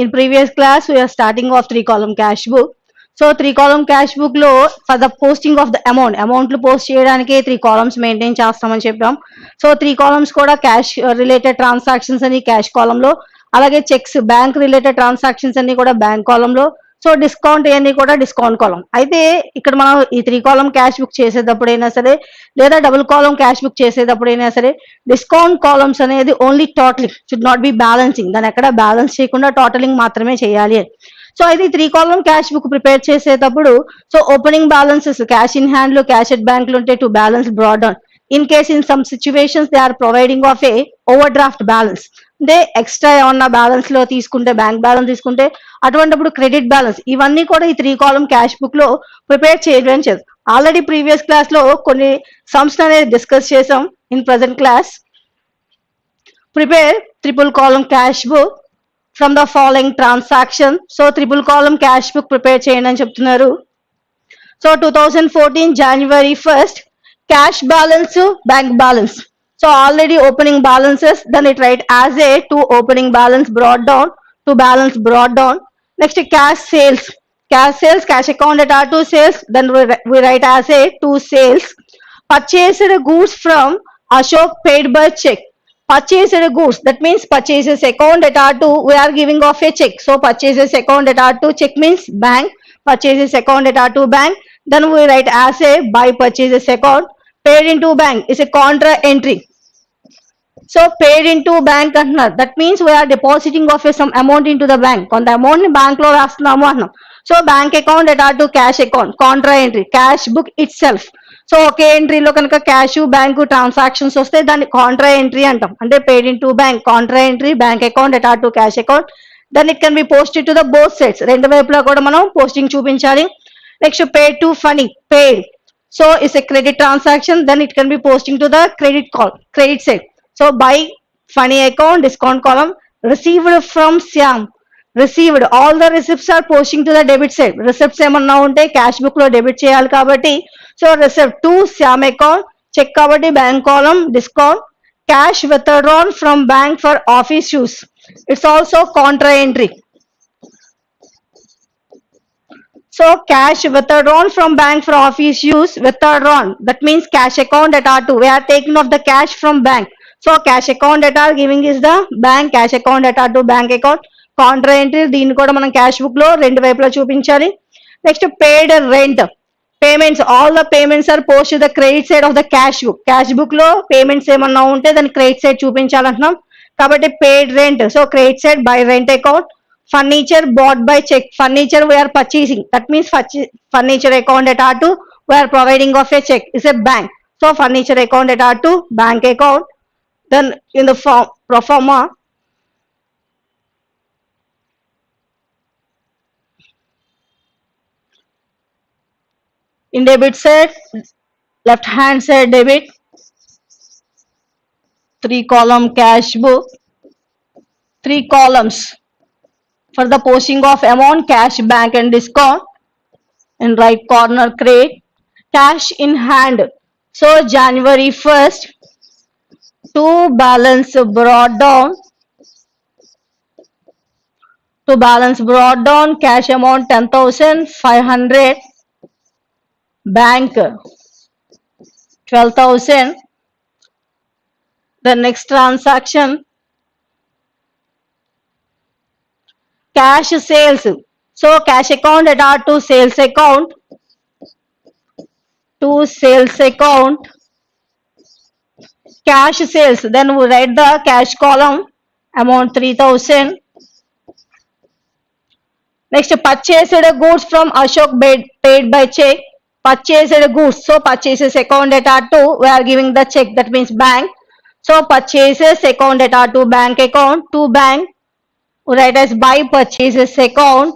In previous class, we are starting off 3-column cash book. So 3-column cash book లో for the posting of the amount post చేయడానికి 3 columns maintain చేస్తామని చెప్పాం. So 3 columns కూడా cash related transactions అని cash column లో, అలాగే checks bank related transactions అన్ని కూడా బ్యాంక్ కాలమ్ లో, సో డిస్కౌంట్ ఇవన్నీ కూడా డిస్కౌంట్ కాలం. అయితే ఇక్కడ మనం ఈ 3-column క్యాష్ బుక్ చేసేటప్పుడైనా సరే, లేదా డబుల్ కాలమ్ క్యాష్ బుక్ చేసేటప్పుడైనా సరే, డిస్కౌంట్ కాలమ్స్ అనేది only totalling, should not be balancing. దాన్ని ఎక్కడ బ్యాలెన్స్ చేయకుండా టోటలింగ్ మాత్రమే చేయాలి. సో అయితే 3-column క్యాష్ బుక్ ప్రిపేర్ చేసేటప్పుడు, so opening balances cash in hand లో, క్యాష్ ఎట్ బ్యాంక్ లో ఉంటే to balance brought down. In case in some situations they are providing of a overdraft balance, అంటే extra ఏమన్నా balance లో తీసుకుంటే, bank balance తీసుకుంటే అటువంటిప్పుడు క్రెడిట్ బ్యాలెన్స్, ఇవన్నీ కూడా ఈ 3-column క్యాష్ బుక్ లో ప్రిపేర్ చేయడం చేద్దాం. ఆల్రెడీ ప్రీవియస్ క్లాస్ లో కొన్ని సమ్స్ అనేది డిస్కస్ చేసాం. In present class prepare 3-column cash book from the following transaction. So 3-column cash book prepare చేయండి అని చెప్తున్నారు. So 2014 January 1st cash balance to bank balance. So already opening balances, then it write as a to opening balance brought down to balance brought down. Next cash sales, cash account at R2 sales, then we write as a to sales. Purchased goods from Ashok paid by check. Purchased goods, that means purchases account at R2 we are giving off a check. So purchases account at R2 check means bank, purchases account at R2 bank, then we write as a by purchases account. Paid into bank is a contra entry. So paid into bank అంటున్నారు, that means we are depositing of some amount into the bank. కొంత amount ని bank లో రాస్తున్నాము అంటున్నాం. So bank account at R2 cash account, contra entry, cash book itself. సో ఒకే ఎంట్రీలో కనుక క్యాష్ బ్యాంకు ట్రాన్సాక్షన్స్ వస్తే దాన్ని కాంట్రా ఎంట్రీ అంటాం. అంటే paid into bank, contra entry, bank account at R2 cash account. Then it can be posted to the both sides, రెండు వైపులా కూడా మనం పోస్టింగ్ చూపించాలి. Next paid to Phani, paid, so it's a credit transaction, then it can be posting to the credit side. So by funny account discount column. Received from Syam, received, all the receipts are posting to the debit side. Receipts ఏమన్నా ఉంటే cash book లో debit చేయాలి కాబట్టి, so receipt to Syam account, cheque కాబట్టి bank column discount. Cash withdrawn from bank for office use, it's also contra entry. So cash withdrawn from bank for office use, withdrawn, that means cash account at R2 we are taking off the cash from bank. So cash account at R giving is the bank, cash account at R2 bank account. Contra entry, దీన్ని కూడా మనం cash book లో రెండు వైపులా చూపించాలి. Next paid rent, payments, all the payments are post the credit side of the cash book. Cash book లో payments ఏమన్నా ఉంటే దాన్ని క్రెడిట్ సైడ్ చూపించాలంటున్నాం కాబట్టి paid rent, so credit side by rent account. Furniture bought by check, furniture we are purchasing, that means furniture account at R2 we are providing of a check, is a bank. So furniture account at R2 bank account. Then in the form pro forma, in debit side, left hand side debit, 3-column cash book, 3 columns for the posting of amount, cash, bank and discount. In right corner credit, cash in hand, so January 1st to balance brought down, cash amount 10,500, bank 12,000. The next transaction, cash sales, so cash account at R2 sales account, to sales account, cash sales, then we write the cash column amount 3,000. Next purchased goods from Ashok paid by check, purchased goods, so purchases account at R2 we are giving the check, that means bank. So purchases account at R2 bank account, to bank write as by purchases account.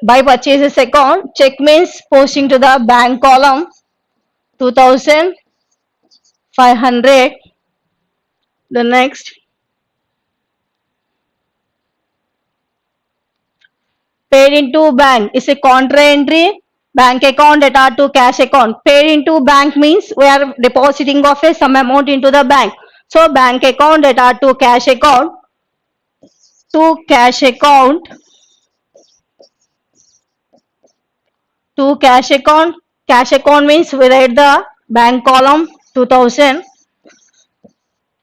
By purchases account, check means posting to the bank column 2,500. The next paid into bank is a contra entry, bank account debtor to cash account. Paid into bank means we are depositing of a some amount into the bank. So bank account debtor to cash account, to cash account, to cash account. Cash account means we write the bank column 2000.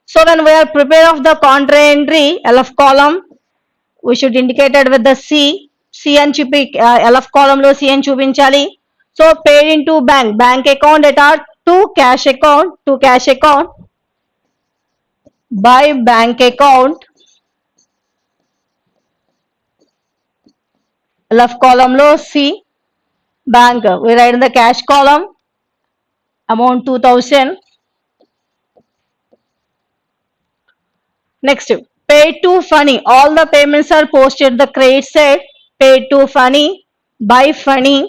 So when we are prepare of the contra entry LF column, we should indicate it with the C. C and చూపి LF column లో C అని చూపించాలి. So paid into bank, bank account debtor to cash account, to cash account by bank account. LF column లో C, bank we write in the cash column amount 2000. Next, paid to funny. All the payments are posted the credit side. Paid to funny, by funny,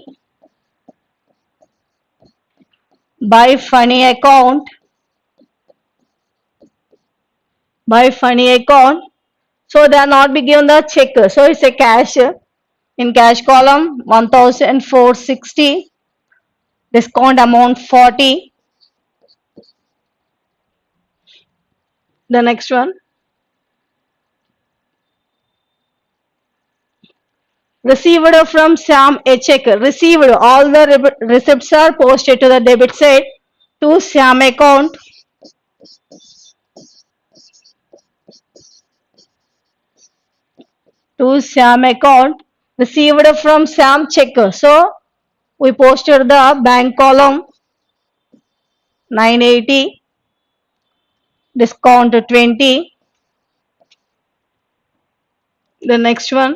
by funny account, by funny account. So they are not be given the check. So it's a cash. In cash column 1460, discount amount 40. The next one, received from Sam a check. Received, all the receipts are posted to the debit side to Sam account. To Sam account. Received from Sam check. So we posted the bank column 980, discount 20. The next one,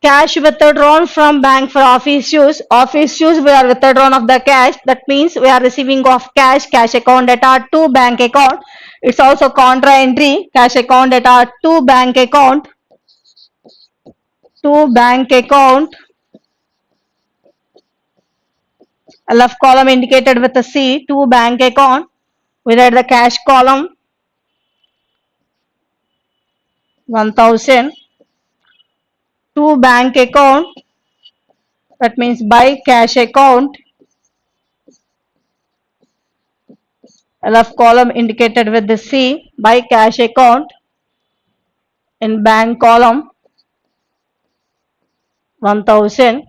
cash withdrawn from bank for office use. Office use, we are withdrawn of the cash. That means we are receiving of cash. Cash account debtor to bank account. It's also contra entry. Cash account debtor to bank account. To bank account. LF column indicated with a C. To bank account. We write the cash column 1000. To bank account, that means by cash account. LF column indicated with the C, by cash account. In bank column 1000.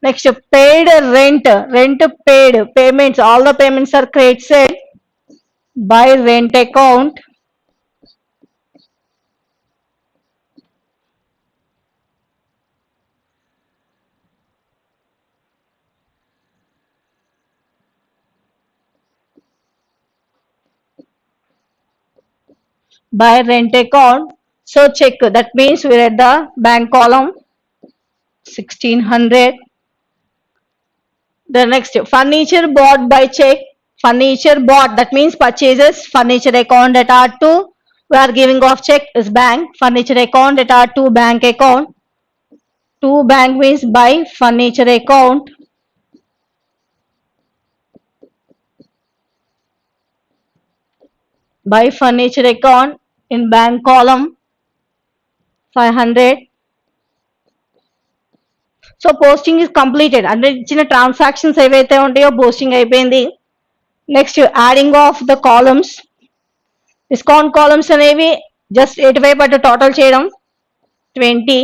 Next, paid rent. Rent paid. Payments, all the payments are credited by rent account. By rent account. So check, that means we read the bank column 1600. The next, furniture bought by check. Furniture bought, that means purchases. Furniture account debtor to, we are giving off check is bank. Furniture account debtor to bank account. To bank means by furniture account. By furniture account in bank column 500. So posting is completed. అంటే ఇచ్చిన transactions ఏవైతే ఉంటాయో posting అయిపోయింది. Next adding of the columns. Discount columns అనేవి just ఎటువైపు అటు total చేయడం 20.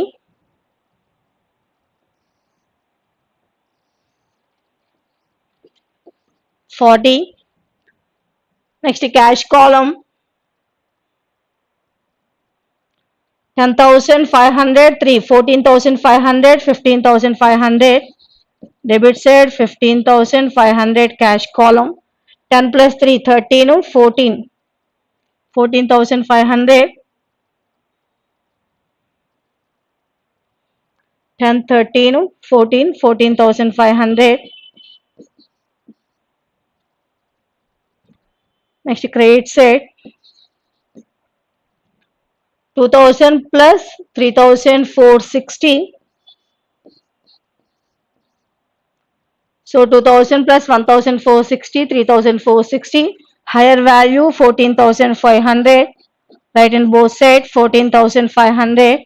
Next cash column 10,500, 3, 14,500, 15,500. Debit side 15,500 cash column. 10 plus 3, 13, 14. 14,500. 10, 13, 14, 14,500. Next credit side 2000 plus 3,460. So 2000 plus 1,460, 3,460. Higher value 14,500. Right in both sides, 14,500.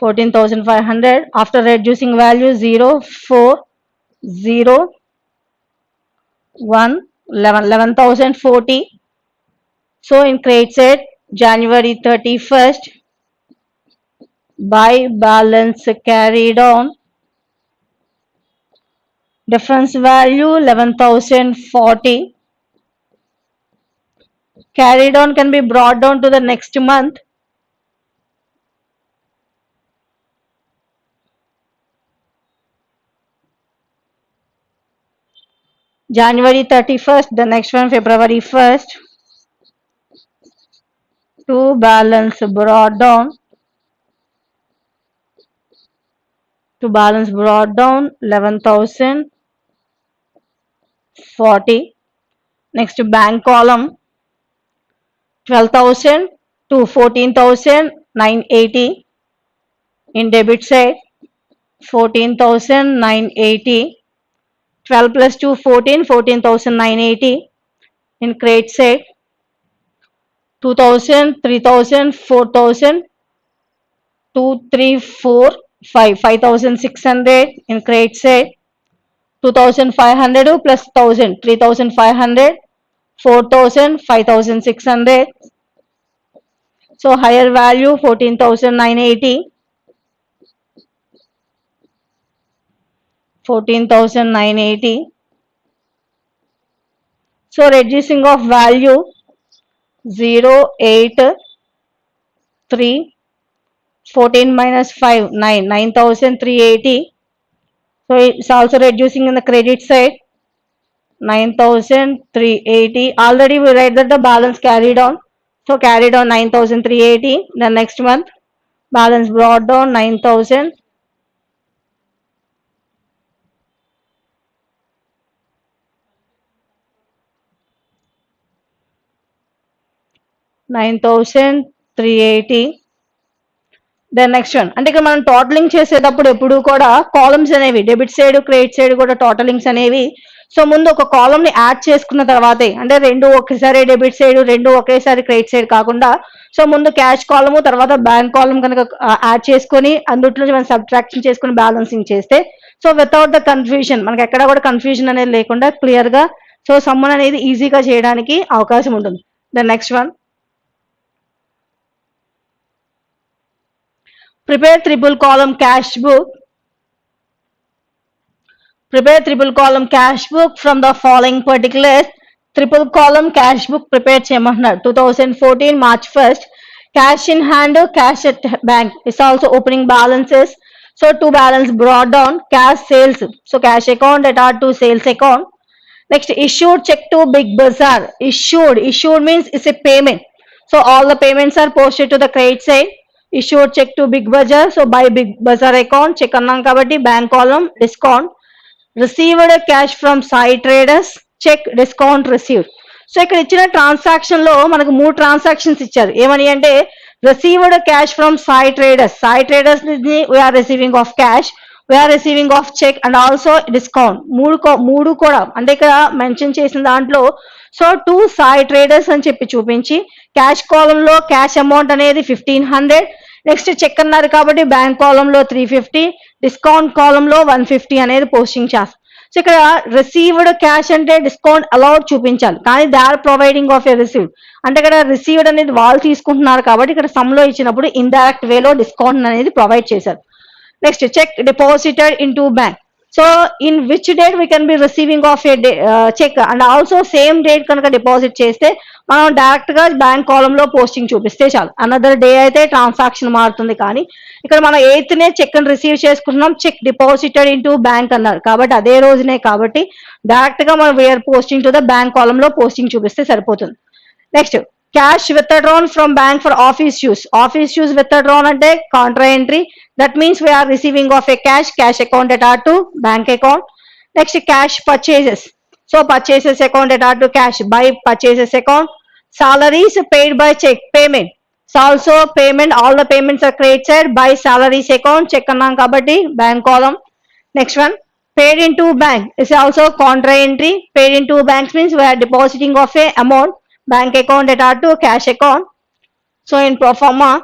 14,500 after reducing value 0, 4, 0, 1, 11, 11,040. So in credit set January 31st, buy balance carried on, difference value 11,040. Carried on can be brought down to the next month. January 31st, the next one February 1st. To balance brought down. To balance brought down 11,040. Next bank column 12,000 to 14,980. In debit side 14,980. 12 plus 2 14, 14,980. In credit side 2,000, 3,000, 4,000, 2, 3, 4, 5, 5,600. In credit side 2,500 plus 1,000, 3,500, 4,000, 5,600. So higher value 14,980. 14,980. So reducing of value 0, 8, 3, 14 minus 5, 9, 9,380. So it's also reducing in the credit side 9,380. Already we write that the balance carried on. So carried on 9,380. The next month balance brought down 9,000. 9,380. Then next one అంటే ఇక్కడ మనం totalling చేసేటప్పుడు ఎప్పుడు కూడా columns అనేవి debit side credit side కూడా టోటలింగ్స్ అనేవి so ముందు ఒక కాలమ్ ని యాడ్ చేసుకున్న తర్వాతే అంటే రెండు ఒకేసారి డెబిట్ సైడ్ రెండు ఒకేసారి క్రెడిట్ సైడ్ కాకుండా సో ముందు క్యాష్ కాలము తర్వాత బ్యాంక్ కాలమ్ కనుక యాడ్ చేసుకొని అందుట్లో మనం సబ్ట్రాక్షన్ చేసుకుని బ్యాలెన్సింగ్ చేస్తే సో వితౌట్ ద కన్ఫ్యూజన్ మనకి ఎక్కడ కూడా కన్ఫ్యూజన్ అనేది లేకుండా క్లియర్ గా సో సమ్మన్ అనేది ఈజీగా చేయడానికి అవకాశం ఉంటుంది. The next one prepare triple column cash book. Prepare triple column cash book from the following particulars. Triple column cash book prepared చేయమంటున్నాడు 2014 March 1st. Cash in hand, cash at bank is also opening balances. So to balance brought down, cash sales. So cash account at R2 sales account. Next issued check to Big Bazaar. Issued means it's a payment. So all the payments are posted to the credit side. Issued check to Big Bazaar. So by Big Bazaar account check అన్నాం కాబట్టి bank column discount. Received cash from Sai Traders, check discount received. So ఇక్కడ ఇచ్చిన transaction లో మనకు 3 transactions ఇచ్చారు. ఏమని అంటే received cash from Sai traders we are receiving of cash, we are receiving of cheque and also discount. మూడు కూడా అంటే ఇక్కడ మెన్షన్ చేసిన దాంట్లో సో 2 సాయి ట్రేడర్స్ అని చెప్పి చూపించి క్యాష్ కాలం లో క్యాష్ అమౌంట్ అనేది 1,500. నెక్స్ట్ చెక్ అన్నారు కాబట్టి బ్యాంక్ కాలం లో 350, డిస్కౌంట్ కాలం లో 150 అనేది పోస్టింగ్ చేస్తాం. సో ఇక్కడ రిసీవ్డ్ క్యాష్ అంటే డిస్కౌంట్ అలౌడ్ చూపించాలి కానీ they are providing of a received అంటే ఇక్కడ రిసీవ్డ్ అనేది వాళ్ళు తీసుకుంటున్నారు కాబట్టి ఇక్కడ సమ్ లో ఇచ్చినప్పుడు ఇండైరెక్ట్ వేలో డిస్కౌంట్ అనేది ప్రొవైడ్ చేశారు. Next cheque deposited into bank. So in which date we can be receiving of a cheque and also same date కనుక డిపాజిట్ చేస్తే మనం డైరెక్ట్ గా బ్యాంక్ కాలం లో పోస్టింగ్ చూపిస్తే చాలు. అనదర్ డే అయితే ట్రాన్సాక్షన్ మారుతుంది కానీ ఇక్కడ మనం 8th నే చెక్ ని రిసీవ్ చేసుకుంటున్నాం, cheque deposited into bank అన్నారు కాబట్టి అదే రోజునే కాబట్టి డైరెక్ట్ గా మనం where posting to the bank column లో పోస్టింగ్ చూపిస్తే సరిపోతుంది. Next cash withdrawn from bank for office use. Office use withdrawn అంటే contra entry. That means we are receiving of a cash account at R2 bank account. Next cash purchases. So purchases account at R2 cash by purchases account. Salaries paid by check payment. So also payment, all the payments are credited by salaries account. Check annam kabatti bank column. Next one Paid into bank is also contra entry. Paid into banks means we are depositing of a amount bank account at our to cash account. So in pro forma,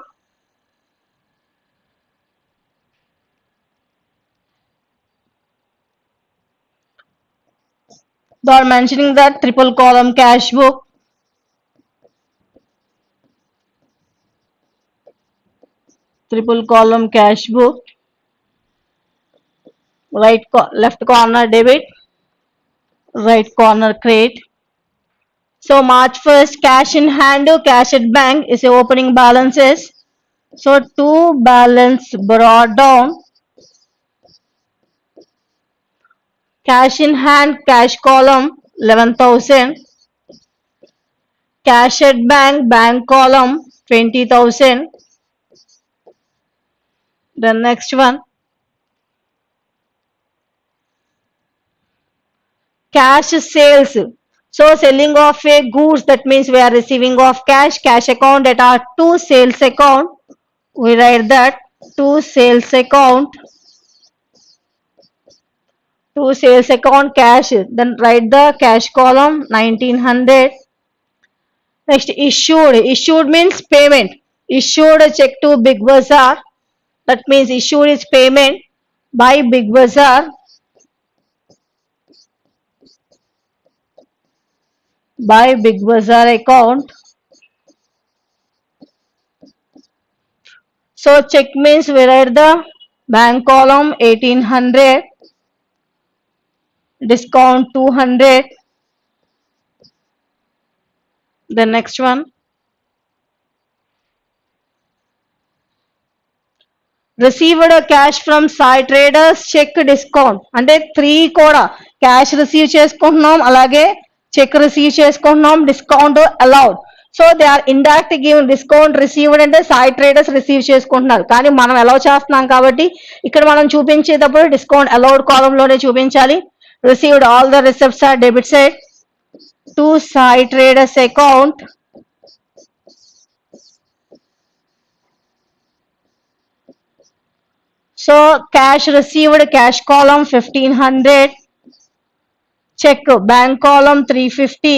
they are mentioning that triple column cash book, triple column cash book, left corner debit, right corner credit. So March 1st, cash in hand, cash at bank is the opening balances. So to balance brought down, cash in hand, cash column 11,000, cash at bank, bank column 20,000. The next one, cash sales. So selling of a goods, that means we are receiving of cash, cash account at our to sales account. We write that to sales account, to sales account cash. Then write the cash column 1900. Next, issued. Issued means payment. Issued a check to Big Bazaar. That means issued is payment by Big Bazaar. By Big Bazaar account. So check means we write the bank column 1800. Discount 200. The next one. Received a cash from Sai Traders check discount. అంటే 3 కూడా cash receive చేసుకుంటున్నాం, అలాగే check receive చేసుకుంటున్నాం, discount allowed. So they are indirect given discount received అంటే Sai traders receive చేసుకుంటున్నారు, కానీ మనం allow చేస్తున్నాం కాబట్టి ఇక్కడ మనం చూపించేటప్పుడు డిస్కౌంట్ అలౌడ్ కాలం లోనే చూపించాలి. Received all the receipts are debit side to Sai traders account. So cash received, cash column 1500, check bank column 350,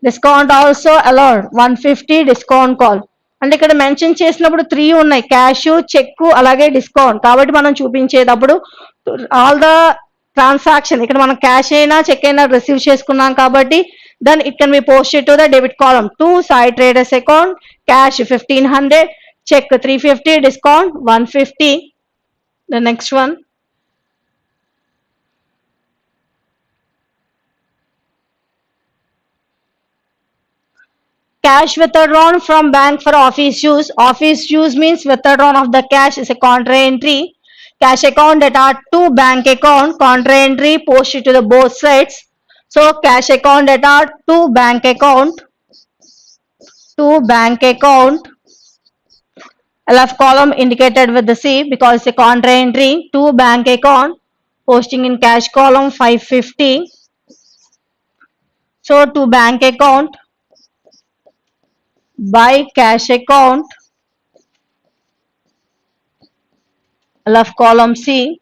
discount also allowed 150 discount call. అంటే ఇక్కడ మెన్షన్ చేసినప్పుడు 3 ఉన్నాయి, క్యాష్, చెక్ అలాగే డిస్కౌంట్. కాబట్టి మనం చూపించేటప్పుడు ఆల్ ద ట్రాన్సాక్షన్, ఇక్కడ మనం క్యాష్ అయినా చెక్ అయినా రిసీవ్ చేసుకున్నాం కాబట్టి then it can be posted to the debit column to Sai traders account, cash 1500, check 350, discount 150. The next one. Cash withdrawn from bank for office use. Office use means withdrawn of the cash is a contra entry. Cash account at our to bank account, contra entry posted to the both sides. So cash account at our to bank account, to bank account. Left column indicated with the C because it's a contra entry to bank account, posting in cash column 550. So to bank account by cash account, left column C,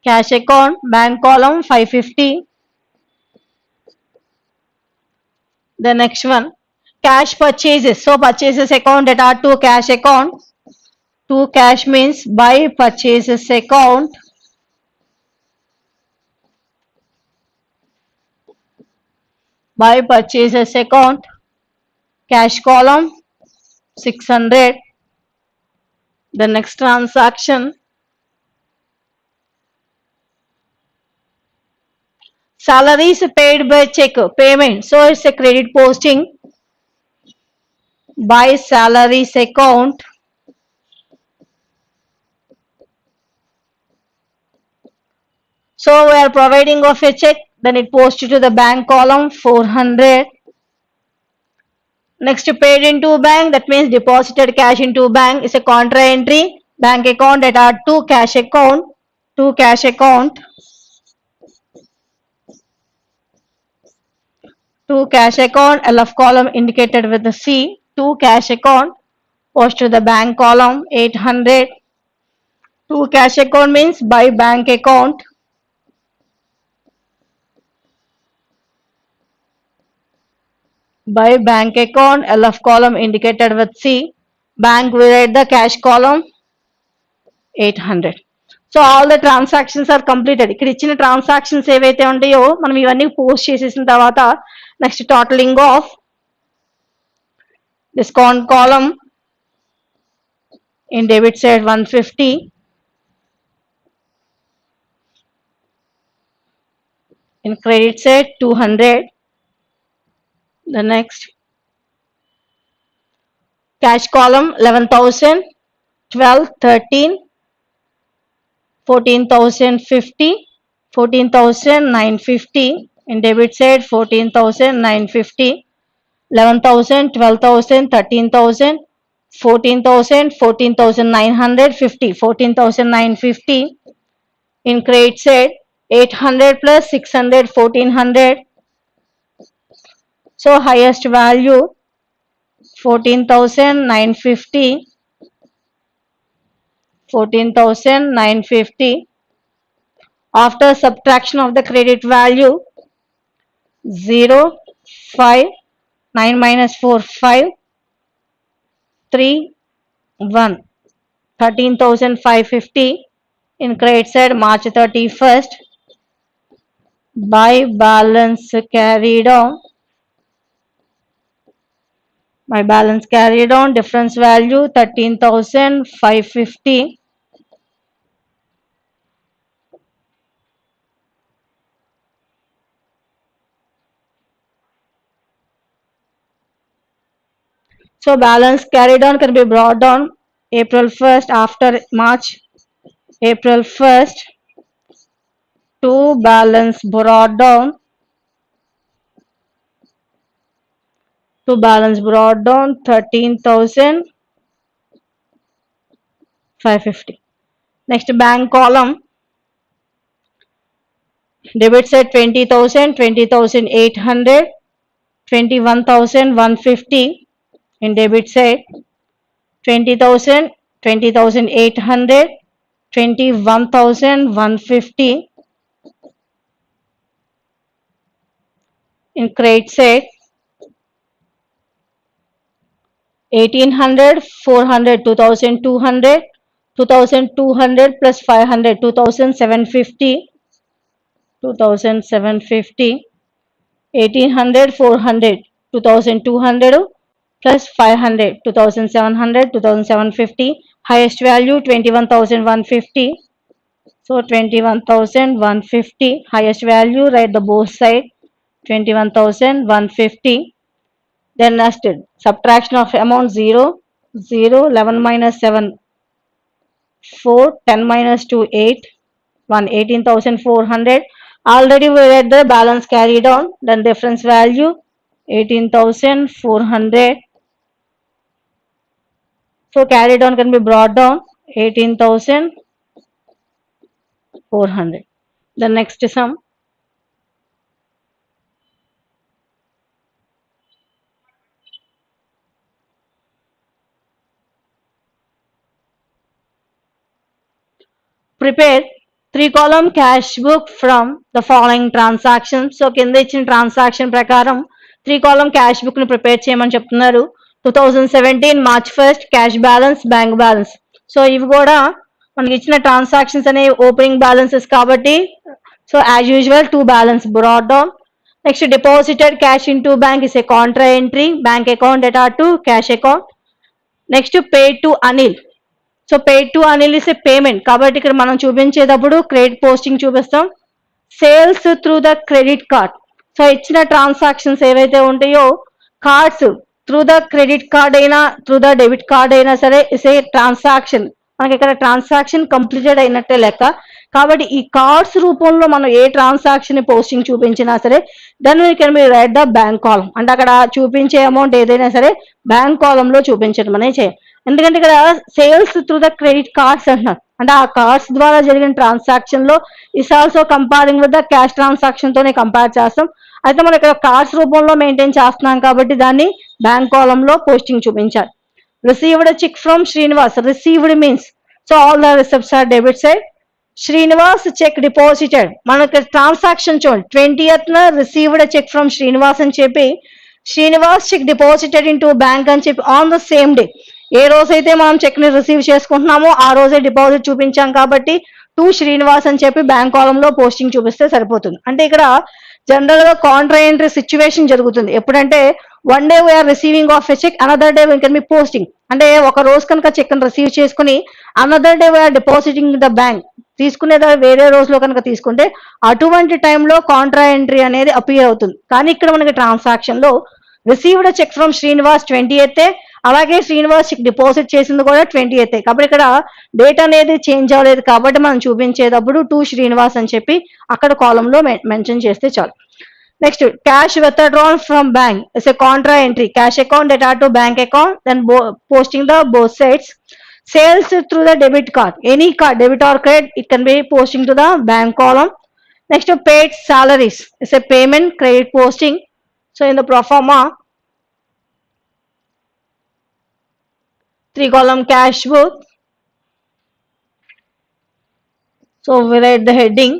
cash account, bank column 550. The next one, cash purchases. So purchases account at our to cash account. To cash means by purchases account. By purchases account, cash column 600. The next transaction, salaries paid by check, payment. So it's a credit posting by salaries account. So we are providing of a check, then it posted to the bank column 400. Next, paid into bank, that means deposited cash into bank is a contra entry. Bank account at our to cash account, to cash account, to cash account, LF column indicated with the C, to cash account, post to the bank column 800. To cash account means by bank account. By bank account, LF column indicated with C. Bank will write the cash column 800. So all the transactions are completed. ఇక్కడ ఇచ్చిన transactions ఏవైతే ఉంటాయో మనం ఇవన్నీ post చేసేసిన తర్వాత next totalling of discount column in debit side 150, in credit side 200. The next cash column 11,000, 12, 13, 14,050, 14,950. In debit side 14,950, 11,000, 12,000, 13,000, 14,000, 14,950, 14,950. In credit side 800 plus 600, 1400. So highest value 14,950, 14,950. After subtraction of the credit value 0, 5, 9 minus 4, 5, 3, 1, 13,550. In credit side March 31st. By balance carried on. My balance carried on, difference value 13,550. So balance carried on can be brought down April 1st after March. April 1st to balance brought down. To balance brought down 13,550. Next bank column. Debit side 20,000, 20,800, 21,150. In debit side 20,000, 20,800, 21,150. In credit side 1,800, 400, 2,200, 2,200 plus 500, 2,750, 2,750, 1,800, 400, 2,200 plus 500, 2,700, 2,750. Highest value 21,150. So 21,150 highest value, write the both side 21,150. Then next subtraction of amount 0, 0, 11 minus 7, 4, 10 minus 2, 8, 1, 18,400. Already we read the balance carried on. Then difference value 18,400. So carried on can be brought down 18,400. The next sum. Prepare 3-column cash book from the following transactions. So కింద ఇచ్చిన transaction ప్రకారం 3-column cash book ని prepare చేయమని చెప్తున్నారు. 2017 March 1st cash balance, bank balance. So ఇవి కూడా మనకి ఇచ్చిన ట్రాన్సాక్షన్స్ అనేవి ఓపెనింగ్ బ్యాలెన్సెస్ కాబట్టి so as usual to balance brought down. Next deposited cash in to bank is a Contra entry, bank account data to cash account. Next paid to Anil. So paid to Anil is a payment కాబట్టి ఇక్కడ మనం చూపించేటప్పుడు credit posting చూపిస్తాం. Sales through the credit card. So ఇచ్చిన transactions ఏవైతే ఉంటాయో cards through the credit card అయినా through the debit card అయినా సరే ఇస్ ఏ ట్రాన్సాక్షన్. మనకి ఇక్కడ ట్రాన్సాక్షన్ కంప్లీటెడ్ అయినట్టే లెక్క. కాబట్టి ఈ కార్డ్స్ రూపంలో మనం ఏ ట్రాన్సాక్షన్ పోస్టింగ్ చూపించినా సరే then we can be write the bank column. అంటే అక్కడ చూపించే అమౌంట్ ఏదైనా సరే బ్యాంక్ కాలంలో చూపించడం అనేది చేయాలి. ఎందుకంటే ఇక్కడ sales through the credit cards అంటున్నారు. అంటే ఆ కార్డ్స్ ద్వారా జరిగిన ట్రాన్సాక్షన్ లో is also comparing with the cash transaction తోనే కంపేర్ చేస్తాం. అయితే మనం ఇక్కడ కార్డ్స్ రూపంలో మెయింటైన్ చేస్తున్నాం కాబట్టి దాన్ని బ్యాంక్ కాలంలో పోస్టింగ్ చూపించాలి. Received cheque from Srinivas. Received means so all the receipts are debit side. Srinivas cheque deposited, మనకి ట్రాన్సాక్షన్ చూడండి 20th received cheque from Srinivas అని చెప్పి Srinivas cheque deposited into bank అని చెప్పి ఆన్ ద సేమ్ డే, ఏ రోజైతే మనం చెక్ ని రిసీవ్ చేసుకుంటున్నామో ఆ రోజే డిపాజిట్ చూపించాం కాబట్టి టు శ్రీనివాస్ అని చెప్పి బ్యాంక్ కాలం లో పోస్టింగ్ చూపిస్తే సరిపోతుంది. అంటే ఇక్కడ జనరల్ గా కాంట్రా ఎంట్రీ సిచ్యువేషన్ జరుగుతుంది ఎప్పుడంటే one day we are receiving of a cheque, another day we can be posting. అంటే ఒక రోజు కనుక చెక్ రిసీవ్ చేసుకుని another day we are depositing the bank, తీసుకునేది వేరే రోజులో కనుక తీసుకుంటే అటువంటి టైంలో కాంట్రా ఎంట్రీ అనేది అపియర్ అవుతుంది. కానీ ఇక్కడ మనకి ట్రాన్సాక్షన్ లో received cheque from Srinivas 20th, అలాగే శ్రీనివాస్ చెక్ డిపాజిట్ చేసింది కూడా 20th. కాబట్టి ఇక్కడ డేట్ అనేది చేంజ్ అవ్వలేదు కాబట్టి మనం చూపించేటప్పుడు టు శ్రీనివాస్ అని చెప్పి అక్కడ కాలంలో మెన్షన్ చేస్తే చాలు. Next cash withdrawn from bank is a contra entry, cash account data to bank account, then posting the both sides. Sales through the debit card, any card, debit or credit, it can be posting to the bank column. Next, paid salaries is a payment, credit posting. So in the pro forma 3-column cash book. So we write the heading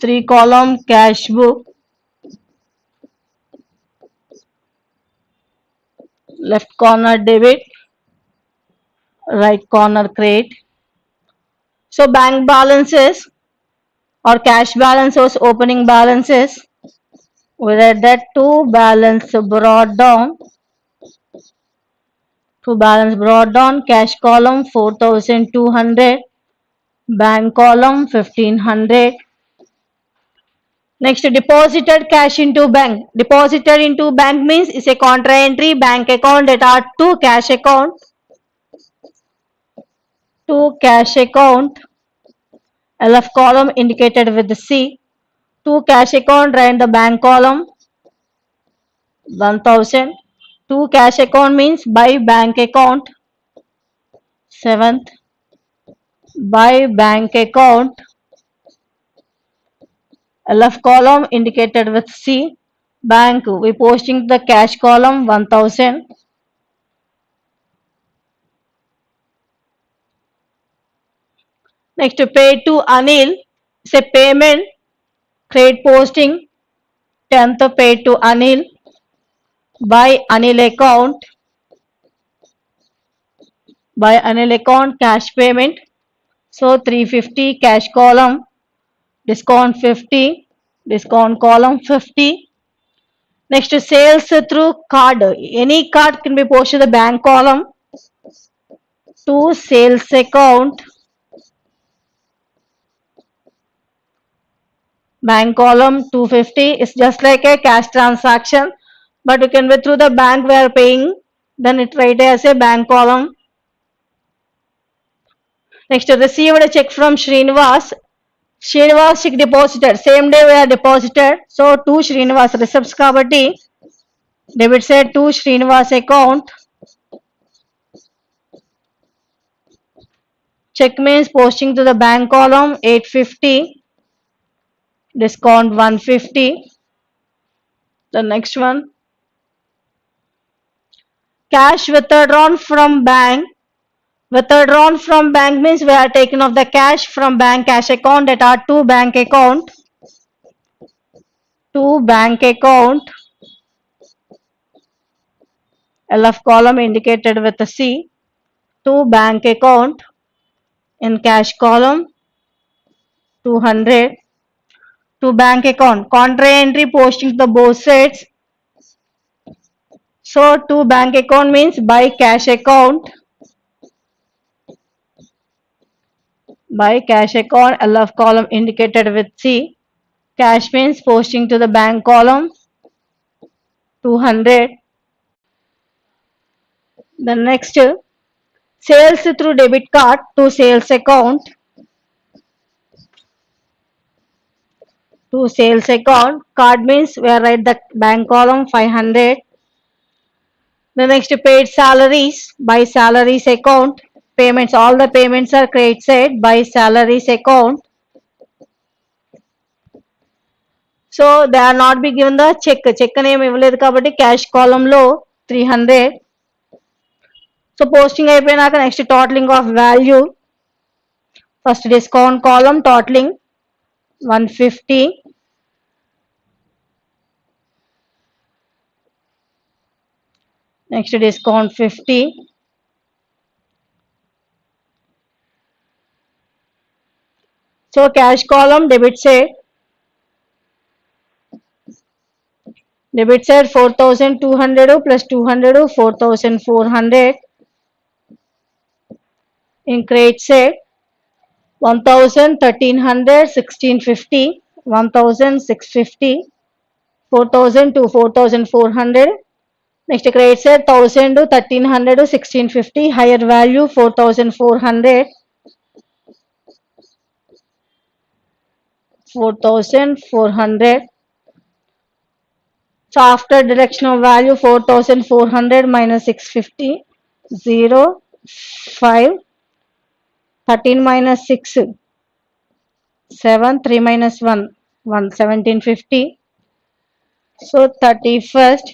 3-column cash book. Left corner debit, right corner credit. So bank balances or cash balances, opening balances, we write that to balance brought down. To balance brought down, cash column 4,200, bank column 1,500. Next, deposited cash into bank. Deposited into bank means is a contra entry, bank account data to cash account. To cash account, LF column indicated with the C. To cash account, write the bank column 1,000. To cash account means by bank account 7th. By bank account, LF column indicated with C. Bank, we posting the cash column 1,000. Next, pay to Anil is a payment, credit posting 10th paid to Anil. By Anil account, by Anil account cash payment, so 350 cash column, discount 50, discount column 50. Next, sales through card, any card can be posted to the bank column. To sales account, bank column 250 is just like a cash transaction, but you can be through the bank we are paying, then it write as a bank column. Next, received a check from Srinivas. Srinivas check deposited, same day we are deposited, so to Srinivas receipts kabatti debit side to Srinivas account. Check means posting to the bank column 850, discount 150. The next one, cash withdrawn from bank. Withdrawn from bank means we are taking off the cash from bank cash account data to bank account. To bank account, LF column indicated with a C. To bank account, in cash column 200. To bank account, contra entry posting to the both sides. So to bank account means by cash account. By cash account, LF column indicated with C. Cash means posting to the bank column 200. The next, sales through debit card to sales account. To sales account, card means we are write the bank column 500. The next, paid salaries by salaries account. Payments, all the payments are credit side by salaries account. So they are not be given the check. Check name ఇవ్వలేదు కాబట్టి cash column లో 300. So posting అయిపోయినాక next totalling of value. First discount column totalling 150. Next discount 50. So cash column debit side 4200 plus 200 4400. In credit side 1000 1300 1650 1650 4000 to 4400. Next credit side 1000 1300 1650 higher value 4400 4400. So after deduction of value 4400 minus 650 0 5 13 minus 6 7 3 minus 1 1 1750. So 31st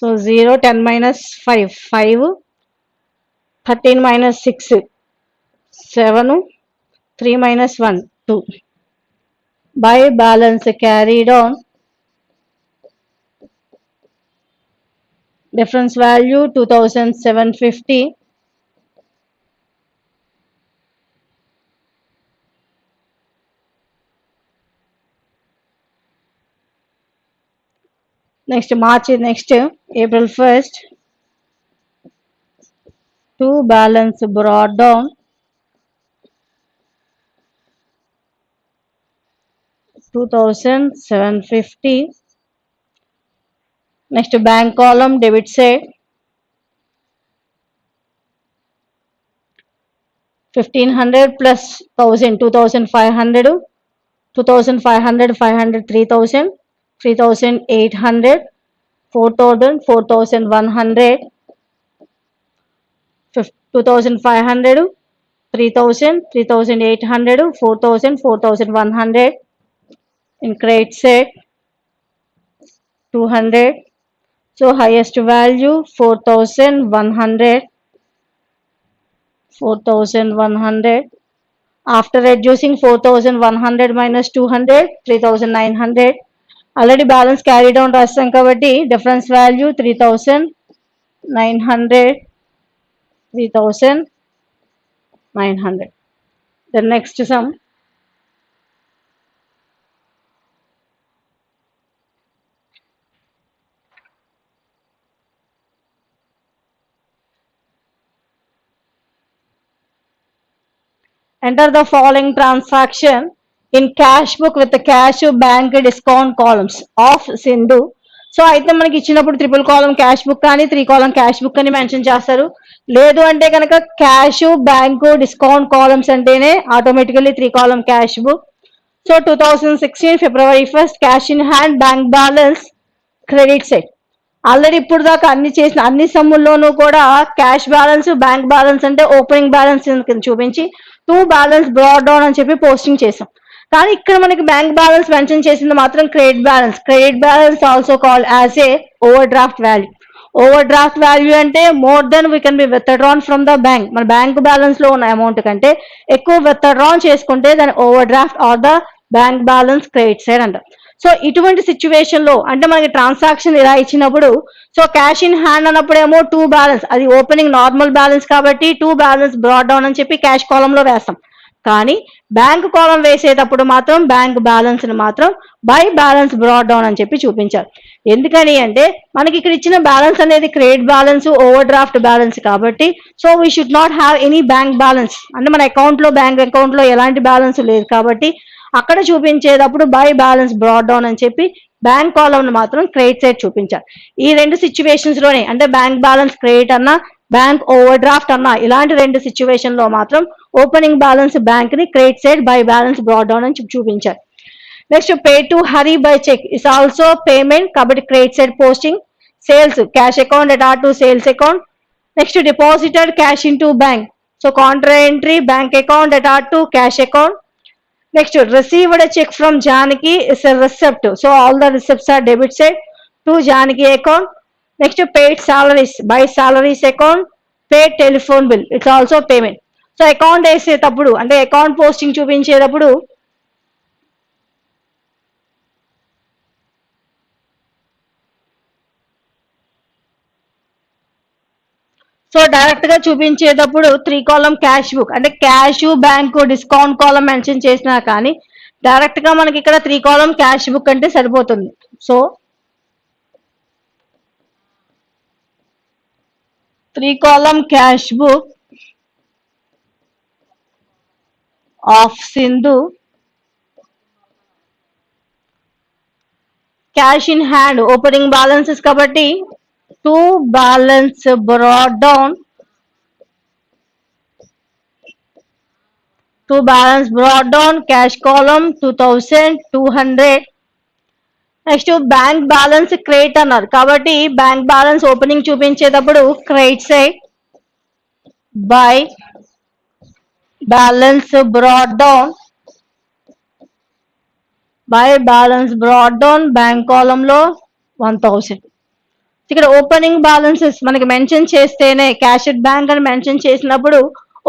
so 0 10 minus 5 5 13 minus 6 7 3 minus 1 2. By balance carried on difference value 2750. Next March next April 1st to balance brought down 2750. Next bank column debit side 1500 plus 1000 2500 2500 500 3000 3800 4000 4100 2500 3000 3800 4000 4100. In credit side 200. So highest value 4100 4100. After reducing 4100 minus 200 3900. Already balance carried on రాస్తాం కాబట్టి difference value 3900 3900. The next sum enter the following transaction in cash book with the cash bank discount columns of Sindhu. So అయితే మనకి ఇచ్చినప్పుడు 3 column cash book కానీ 3 column cash book అని mention చేస్తారు. లేదు అంటే కనుక క్యాష్ బ్యాంకు డిస్కౌంట్ కాలమ్స్ అంటేనే automatically 3 column cash book. So 2016 February 1st cash in hand bank balance credit side. Already ఇప్పుడు దాకా అన్ని చేసిన అన్ని సమ్ముల్లోనూ కూడా క్యాష్ బ్యాలెన్స్ బ్యాంక్ బ్యాలెన్స్ అంటే ఓపెనింగ్ బ్యాలెన్స్ చూపించి 2 బ్యాలెన్స్ బ్రాడ్ డౌన్ అని చెప్పి పోస్టింగ్ చేసాం. కానీ ఇక్కడ మనకి బ్యాంక్ బ్యాలెన్స్ మెన్షన్ చేసింది మాత్రం credit balance. Credit balance also called as a overdraft value. Overdraft value అంటే more than we can be withdrawn from the bank. మన బ్యాంక్ బ్యాలెన్స్ లో ఉన్న అమౌంట్ కంటే ఎక్కువ విత్డ్రాన్ చేసుకుంటే దాని overdraft or the bank balance credit side అంటారు. So ఇటువంటి సిచ్యువేషన్ లో అంటే మనకి ట్రాన్సాక్షన్ ఇలా ఇచ్చినప్పుడు సో క్యాష్ ఇన్ హ్యాండ్ అన్నప్పుడేమో 2 బ్యాలెన్స్, అది ఓపెనింగ్ నార్మల్ బ్యాలెన్స్ కాబట్టి 2 బ్యాలెన్స్ బ్రాడ్ డౌన్ అని చెప్పి క్యాష్ కాలం లో వేస్తాం. కానీ బ్యాంక్ కాలం వేసేటప్పుడు మాత్రం బ్యాంక్ బ్యాలెన్స్ ని మాత్రం బై బ్యాలెన్స్ బ్రాడ్ డౌన్ అని చెప్పి చూపించారు. ఎందుకని అంటే మనకి ఇక్కడ ఇచ్చిన బ్యాలెన్స్ అనేది credit balance overdraft balance కాబట్టి so we should not have any bank balance. అంటే మన అకౌంట్ లో బ్యాంక్ అకౌంట్ లో ఎలాంటి బ్యాలెన్స్ లేదు కాబట్టి అక్కడ చూపించేటప్పుడు బై బ్యాలెన్స్ బ్రాడ్ డౌన్ అని చెప్పి బ్యాంక్ కాలం మాత్రం క్రెడిట్ సైడ్ చూపించారు. ఈ రెండు సిచ్యువేషన్స్ లోనే అంటే బ్యాంక్ బ్యాలెన్స్ క్రెడిట్ అన్నా బ్యాంక్ ఓవర్ డ్రాఫ్ట్ అన్నా ఇలాంటి రెండు సిచ్యువేషన్ లో మాత్రం ఓపెనింగ్ బ్యాలెన్స్ బ్యాంక్ ని credit side by balance brought down అని చూపించారు. Next pay to Hari by cheque is also payment కాబట్టి credit side posting. Sales cash account at R to sales account. Next, deposited cash into bank. So contra entry, bank account attached to cash account. Next, received a check from Janaki is a receipt. So all the receipts are debited to Janaki account. Next, paid salaries by salaries account, paid telephone bill. It's also payment. So account వేసేటప్పుడు అంటే account posting చూపించేటప్పుడు so direct గా చూపించేటప్పుడు 3 column cash book అంటే cash bank discount కాలం mention చేసినా కానీ direct గా మనకి ఇక్కడ 3 column cash book అంటే సరిపోతుంది. So 3 column cash book of Sindhu cash in hand opening balances కాబట్టి to balance brought down to balance brought down cash column 2200. Next bank balance credit అన్నారు కాబట్టి బ్యాంక్ బ్యాలెన్స్ ఓపెనింగ్ చూపించేటప్పుడు credit side by balance brought down bank column లో 1000. ఇక్కడ opening balances మనకి mention చేస్తేనే cash at bank అని mention చేసినప్పుడు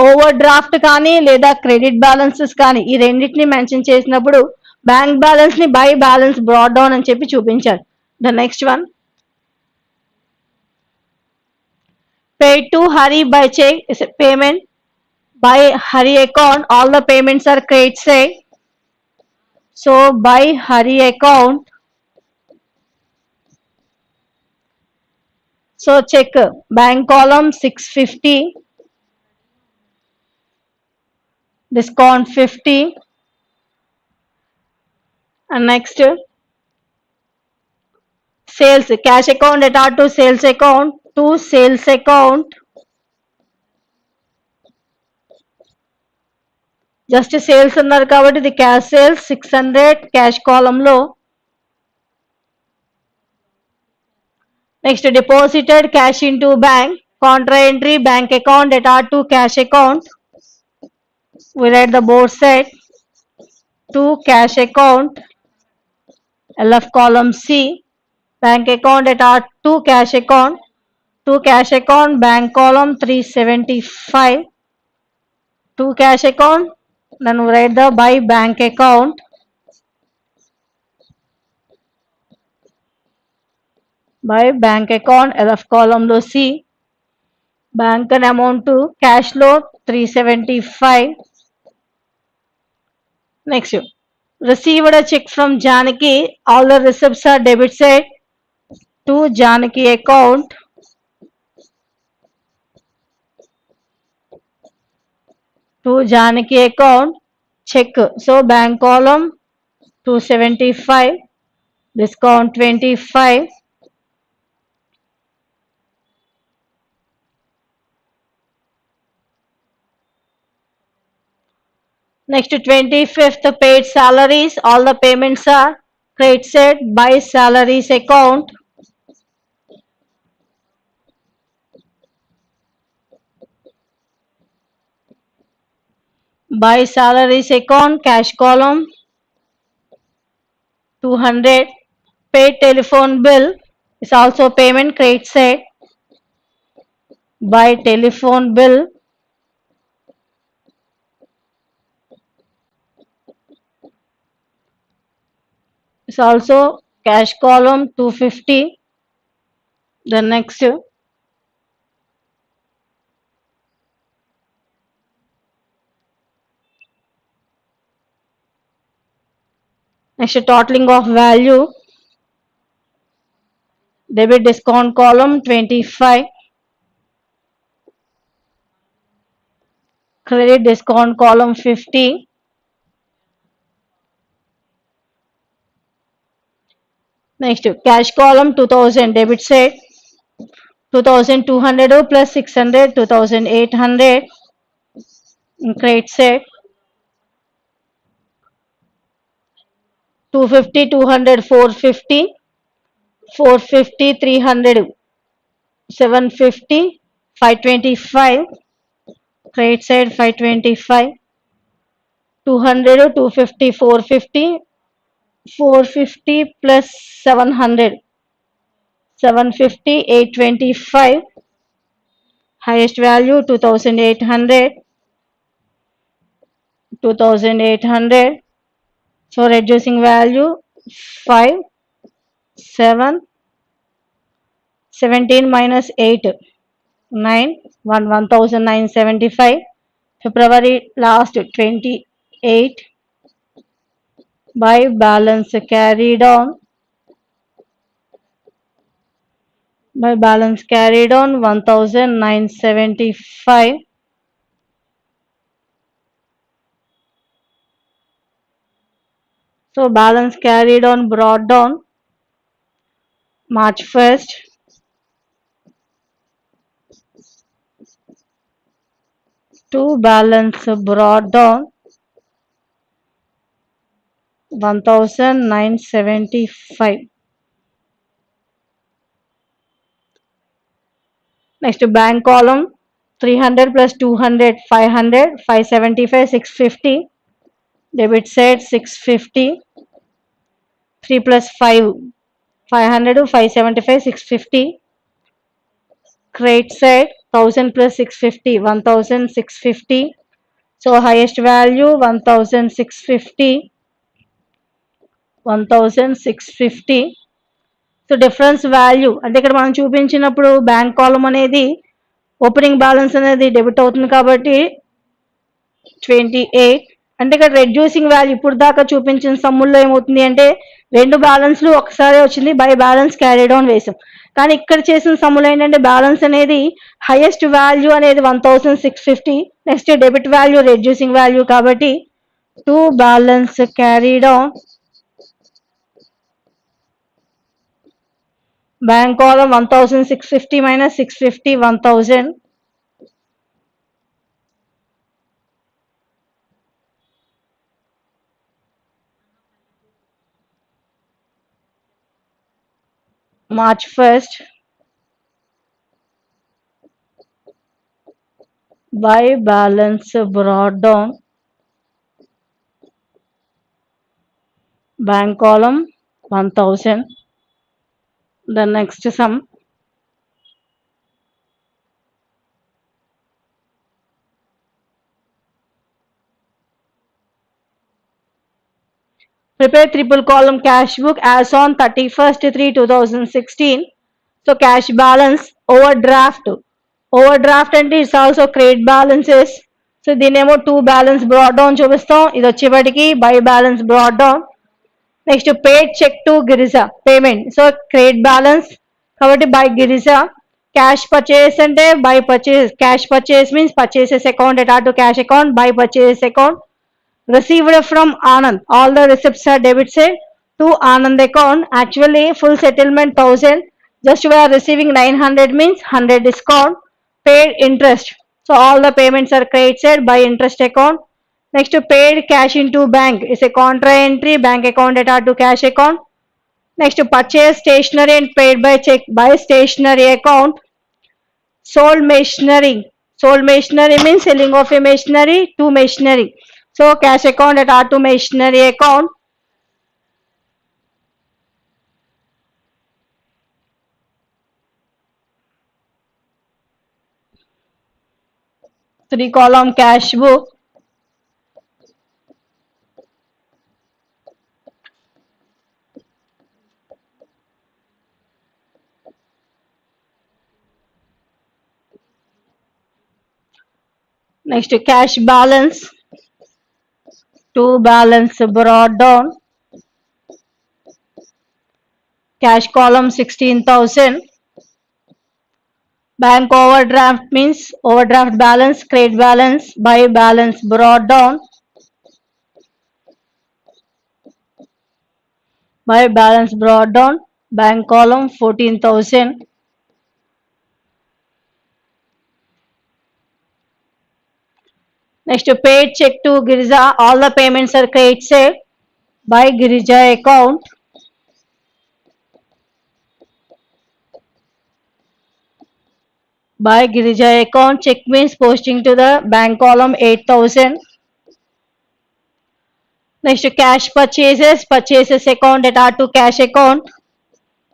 overdraft కానీ లేదా క్రెడిట్ బ్యాలెన్సెస్ కానీ ఈ రెండింటిని మెన్షన్ చేసినప్పుడు బ్యాంక్ బ్యాలెన్స్ ని బై బ్యాలెన్స్ బ్రాట్ డౌన్ అని చెప్పి చూపించారు. The next one paid to Hari by check is a payment by Hari account. All the payments are credit side. So by Hari account. So check bank column 650. Discount 50. And next sales cash account attached to sales account to sales account. Just sales అన్నారు కాబట్టి ఇది cash sales 600 cash column లో. Next, deposited cash into bank contra entry bank account attached to cash account. We write the both side to cash account LF column C bank account attached to cash account bank column 375 to cash account. Then we write the by bank account LF column లో C bank and amount to cash లో 375. Next, received a check from Janaki. All the receipts are debit side to Janaki account. Check. So bank column 275, discount 25. Next, 25th paid salaries. All the payments are credited by salaries account. By salaries account cash column 200. Paid telephone bill is also payment credited by telephone bill. Is also cash column 250. The next totaling of value debit discount column 25, credit discount column 50. Next, cash column 2000 debit side 2200 plus 600 2800 credit side 250 200 450 300 750 525, credit side 525, 200, 250, 450, 450 plus 700, 750, 825, highest value 2800, 2800. So reducing value 5, 7, 17 minus 8, 9, 1975. February last 28 by balance carried on, 1975. So balance carried on brought down March 1st, to balance brought down 1975. Next bank column 300 plus 200, 500, 575, 650. Debit side 650, 3 plus 5, 500 to 575, 650. Credit side 1000 plus 650, 1650. So highest value 1650, 1650. So difference value అంటే ఇక్కడ మనం చూపించినప్పుడు bank కాలం అనేది opening balance అనేది debit అవుతుంది కాబట్టి 28. అంటే ఇక్కడ రెడ్యూసింగ్ వాల్యూ ఇప్పుడు దాకా చూపించిన సమ్ముల్లో ఏమవుతుంది అంటే రెండు బ్యాలెన్స్లు ఒకసారి వచ్చింది, బై బ్యాలెన్స్ క్యారీడ్ ఆన్ వేసాం. కానీ ఇక్కడ చేసిన సమ్ములు ఏంటంటే బ్యాలెన్స్ అనేది హైయెస్ట్ వాల్యూ అనేది 1650, next debit value reducing value కాబట్టి to balance carried on bank column 1650 minus 650, 1000. March 1st by balance brought down bank column 1000. The next sum prepare triple column cash book as on 31st 3 2016. So cash balance overdraft and it's also credit balances. So దీనేమో to balance brought down చూపిస్తాం, ఇది వచ్చేపటికి by balance brought down. Next paid cheque to Girija payment, so credit balance కాబట్టి by Girija. Cash purchase అంటే by purchase, cash purchase means purchases account attach to cash account, by purchase account. Received from Anand, all the receipts are debited to Anand account. Actually full settlement 1000, just we are receiving 900 means 100 discount. Paid interest, so all the payments are credited by interest account. Next paid cash into bank is a contra entry, bank account attached to cash account. Next purchase stationery and paid by check by stationery account. Sold machinery means selling of a machinery to machinery, so cash account attached to machinery account. Three column cash book. Next cash balance, to balance brought down. Cash column 16,000. Bank overdraft means overdraft balance, credit balance by balance brought down. By balance brought down, bank column 14,000. Next paid check to Girija, all the payments are credited by Girija account. By Girija account, check means posting to the bank column 8,000. Next, cash purchases, purchases account that are to cash account.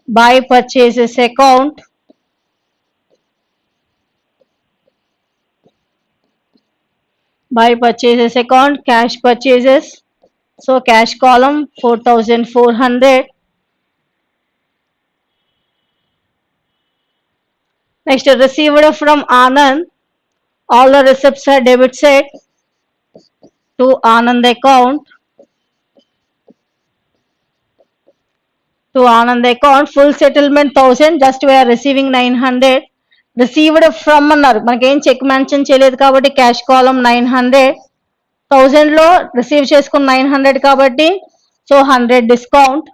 By purchases account. By purchases account, cash purchases. So cash column 4,400. Next, received from Anand. All the receipts are debited to Anand account. To Anand account, full settlement 1,000. Just we are receiving 900. Received from అన్నారు మనకేం check mention చేయలేదు కాబట్టి cash కాలం 900. 1000 లో receive చేసుకున్న 900 కాబట్టి so 100 discount.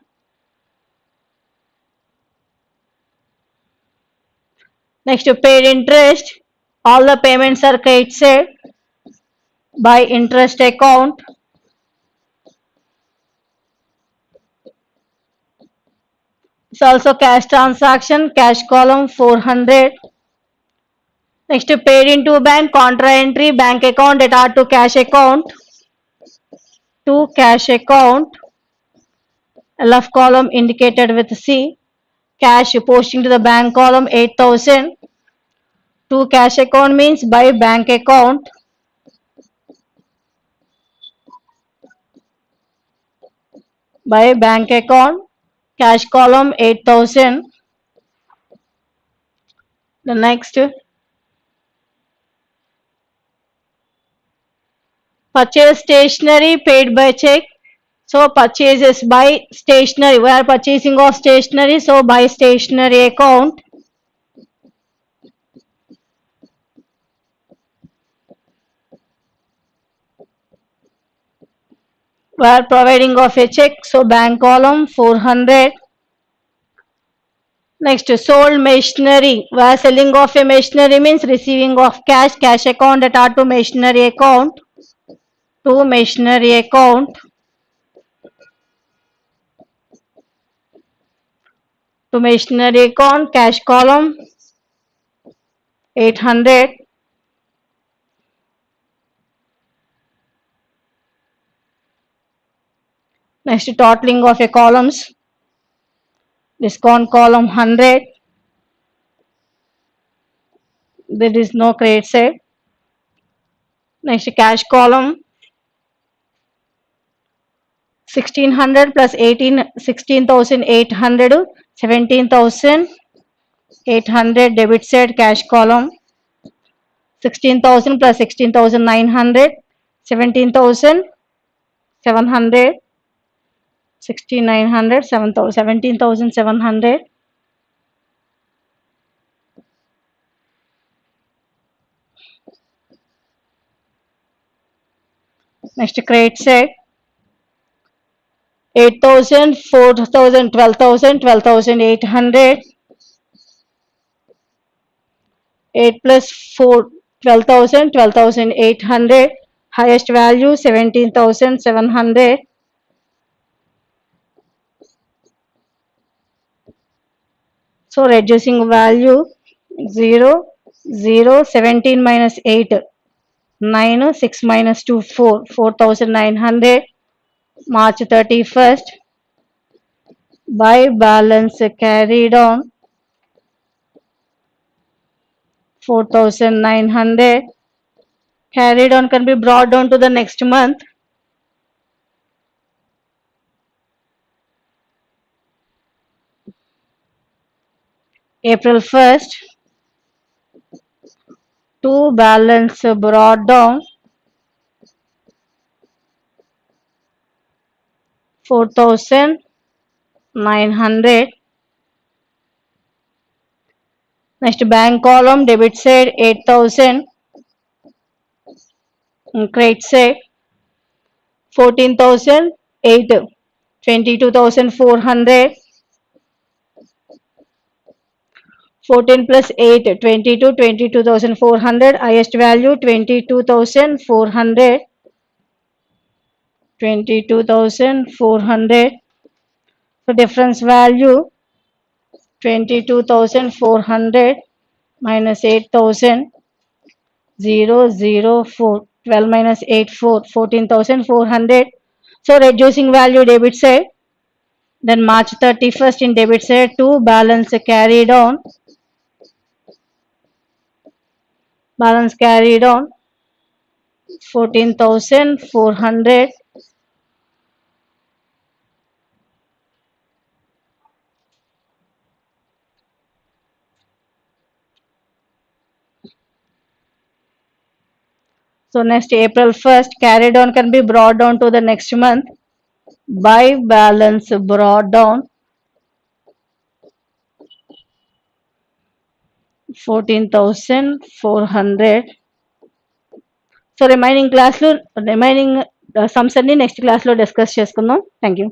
Next, paid interest. All the payments are credited by interest account. It's also cash transaction, cash column 400. Next, paid into bank, contra entry, bank account that are to cash account. To cash account. LF column indicated with C. Cash posting to the bank column 8,000. To cash account means by bank account. By bank account, cash column 8,000. The next, purchase stationery paid by check. So purchases by stationery. We are purchasing of stationery. So by stationery account. We are providing of a check. So bank column 400. Next, sold machinery. We are selling of a machinery means receiving of cash. Cash account that are to machinery account. To machinery account. To machinery account, cash column 800. Next, totaling of a columns. Discount column 100. There is no credit side. Next, cash column 1600 plus 16,800, 17,800 debit side cash column. 16,000 plus 16,900, 17,700, 16,900, 17,700. Next, credit side 8,000, 4,000, 12,000, 12,800. 8 plus 4, 12,000, 12,800. Highest value 17,700. So reducing value 0, 0, 17 minus 8, 9, 6 minus 2, 4, 4,900. March 31st. By balance carried on 4,900. Carried on can be brought down to the next month. April 1st. To balance brought down 4,900. Next, bank column debit side 8,000. Credit side 14,008, 22,400. 14 plus 8, 22, 22,400. Highest value 22,400. 22,400. So difference value 22,400. minus 8,000, 0, 0, 4. 12 minus 8, 4. 14,400. So reducing value debit side. Then March 31st in debit side 2, balance carried on. Balance carried on 14,400. So next April 1st carried on can be brought down to the next month by balance brought down 14,400. So remaining క్లాస్లో remaining sums అన్ని next క్లాస్లో discuss చేసుకుందాం. Thank you.